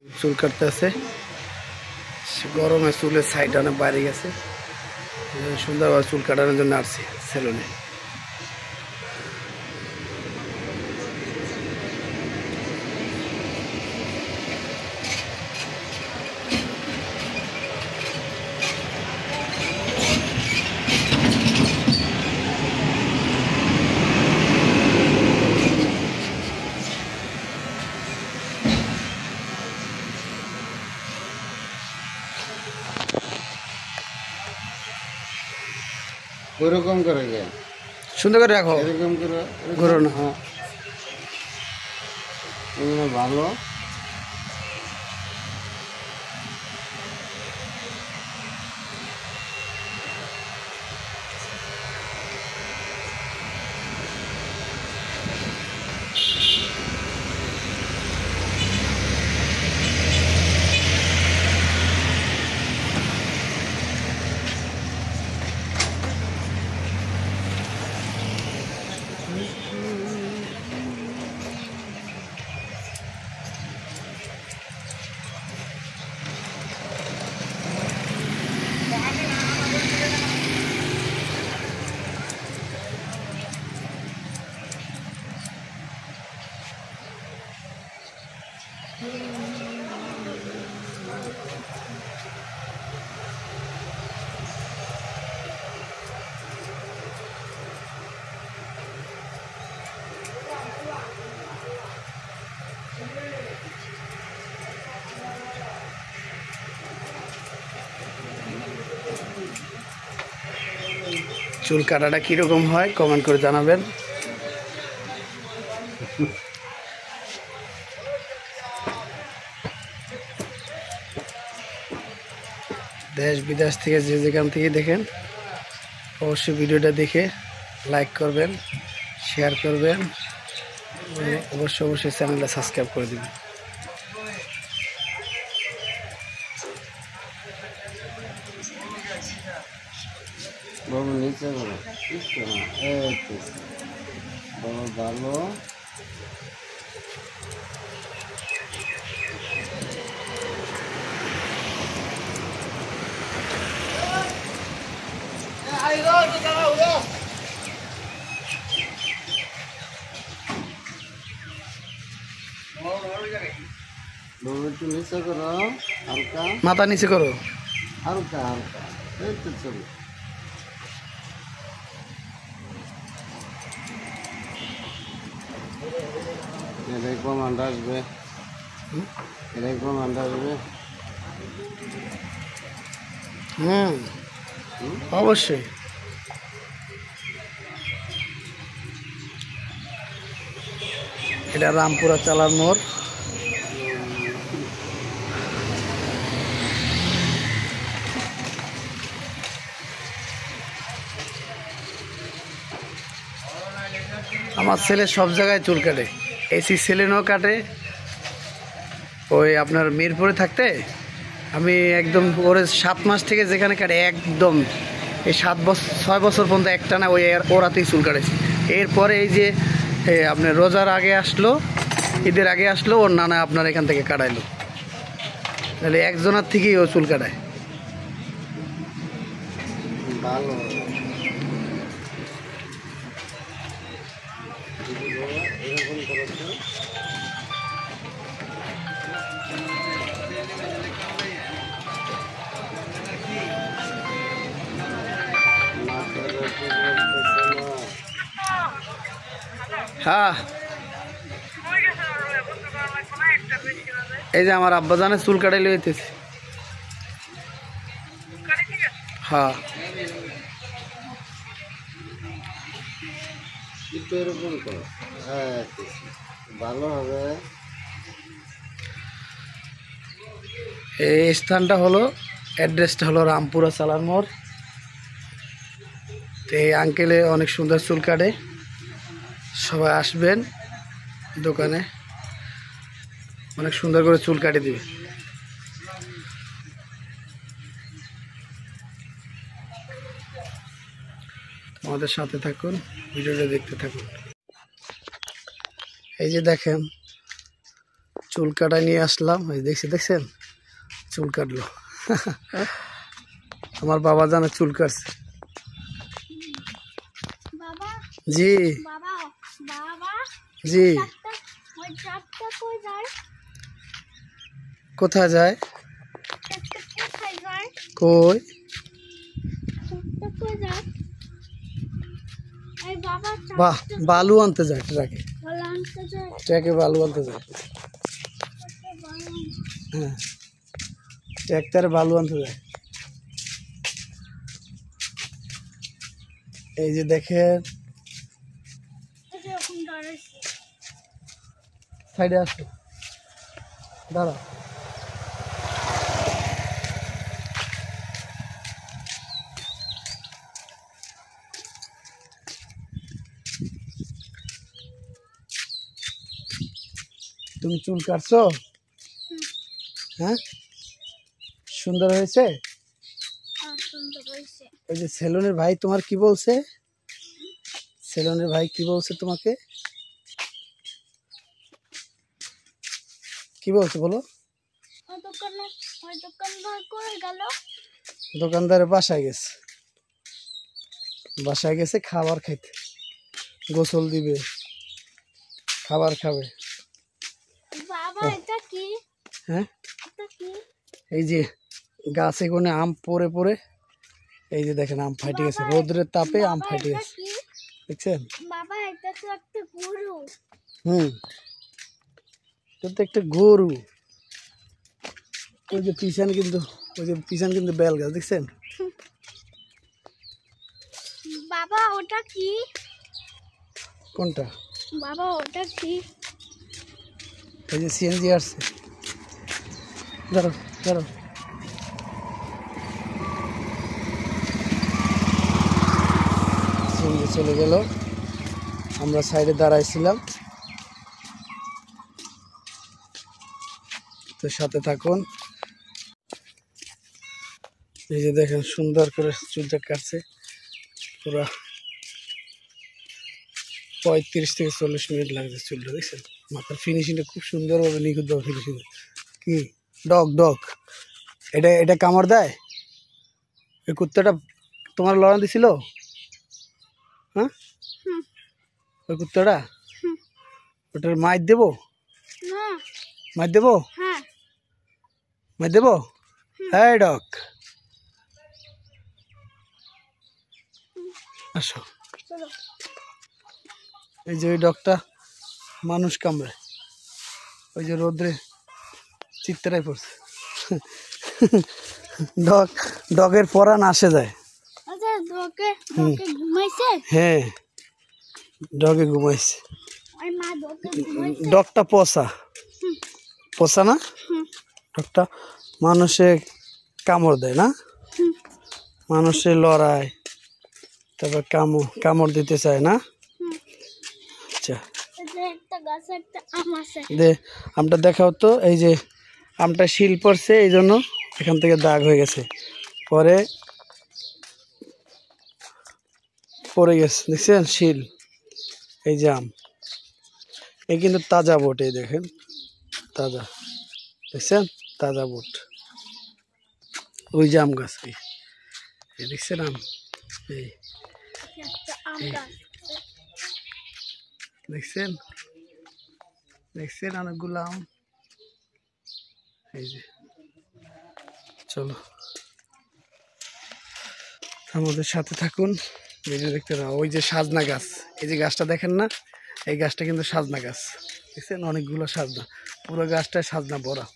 চুল কাটতেছে, গরমে চুলের সাইড অনেক বাইরে গেছে, সুন্দরভাবে চুল কাটানোর জন্য আসছি সেলুনে। ওইরকম করে গে সুন্দর করে রাখো, এরকম করে ঘুরো না। হ্যাঁ, এগুলো ভালো। চুল কাটাটা কিরকম হয় কমেন্ট করে জানাবেন। দেশ বিদেশ থেকে যে যেখান থেকে দেখেন অবশ্যই ভিডিওটা দেখে লাইক করবেন, শেয়ার করবেন, অবশ্যই চ্যানেলটা সাবস্ক্রাইব করে দেবেন। বাবু নিচে করো, এই তো বাবা ভালো। বাবু একটু নিচে করো, হালকা মাথা নিচে করো। হালকা হালকা, এই তো চলো। এটাই কমান্ড আসবে, এটাই কমান্ড আসবে। অবশ্যই। এটা রামপুরা চালার মোড়। আমার ছেলে সব জায়গায় চুল কাটে, এসি সেলুনেও কাটে। ওই আপনার মিরপুরে থাকতে আমি একদম ওরে 7 মাস থেকে যেখানে কাটে একদম এই 6 বছর পর্যন্ত একটানা ওই ওরাতেই চুল কাটেছি। এরপরে এই যে আপনার রোজার আগে আসলো, ঈদের আগে আসলো, ওর নানা আপনার এখান থেকে কাটাইলো। তাহলে একজনের থেকেই ও চুল কাটায়। ভালো এরকম করেছে। হ্যাঁ, এই যে আমার আব্বাজানের চুল কাটাইলে হইতেছে। হ্যাঁ, একটু এরকম করো, হ্যাঁ ভালো হবে। এই স্থানটা হলো, অ্যাড্রেসটা হলো রামপুরা চালার মোড়। তো এই আঙ্কেলে অনেক সুন্দর চুল কাটে, সবাই আসবেন দোকানে, অনেক সুন্দর করে চুল কাটে দিবে। আমাদের সাথে থাকুন, ভিডিওটা দেখতে থাকুন। এই যে দেখেন চুল কাটা নিয়ে আসলাম, ওই দেখছেন চুল কাটলো। আমার বাবা জানা চুল কাটছে। জি জি, কোথায় যায়? কই? বাহ, বালু আনতে যায় ট্রাকে বালু আনতে যায়। হ্যাঁ, ট্রাক্টরে বালু আনতে যায়। এই যে দেখেন সাইডে আসো, দাঁড়া। তুমি চুল কাটছো? হ্যাঁ, সুন্দর হয়েছে। ওই যে সেলুনের ভাই তোমার কি বলছে? সেলুনের ভাই কি বলছে তোমাকে? কি বলছে বলো? দোকানদারের বাসায় গেছে, বাসায় গেছে খাবার খাইতে, গোসল দিবে, খাবার খাবে। হ্যাঁ, এই যে গাছে কোনে আম পড়ে পড়ে, এই যে দেখেন আম ফাটে গেছে, রোদ্রের তাপে আম ফাটে গেছে, দেখছেন? এটা তো একটা গরু। ওই যে পিছনে কিন্তু বেল গাছ, দেখছেন? বাবা ওটা কি? কোনটা? বাবা ওটা কি? এই যে সিএনজি আসছে, দাঁড়াও দাঁড়াও। সিএনজি চলে গেল, আমরা সাইডে দাঁড়াইছিলাম। তো সাথে থাকুন। এই যে দেখেন সুন্দর করে চুলটা কাটছে, পুরা 35 থেকে 40 মিনিট লাগছে চুলটা, দেখছেন? মাথার ফিনিশিংটা খুব সুন্দরভাবে নিখুঁতভাবে ফিনিশিং। কি ডগ এটা কামড় দেয়? ওই কুত্তাটা তোমার লড়া দিছিল? হ্যাঁ, ওই কুত্তাটা, ওটার মাইর দেবো? মাইর দেবো? মাইর দেবো? হ্যাঁ ডগ, আসো। এই যে ওই ডগটা মানুষ কামড়ায়, ওই যে রোদ্রে চিত্তরায় পড়ছে। ডগের পরাণ আসে যায়। হ্যাঁ, ডগে ঘুমাইছে। ডগটা পোষা না? ডগটা মানুষে কামড় দেয় না, মানুষে লড়ায়, তারপর কামড় দিতে চায় না। আচ্ছা, দে আমটা দেখাও তো। এই যে আমটা শিল পড়ছে, এই জন্য এখান থেকে দাগ হয়ে গেছে, পরে পড়ে গেছে, দেখছেন শিল। এই যে আম, এই কিন্তু তাজা বোট, এই দেখেন তাজা, দেখছেন তাজা বোট। ওই যে আম গাছ, এই দেখছেন আম, এই দেখছেন অনেকগুলো আম। এই যে চলো আমাদের সাথে থাকুন, ভিডিও দেখতে দাও। ওই যে সাজনা গাছ, এই যে গাছটা দেখেন না, এই গাছটা কিন্তু সাজনা গাছ, দেখছেন? অনেকগুলো সাজনা, পুরো গাছটায় সাজনা ভরা।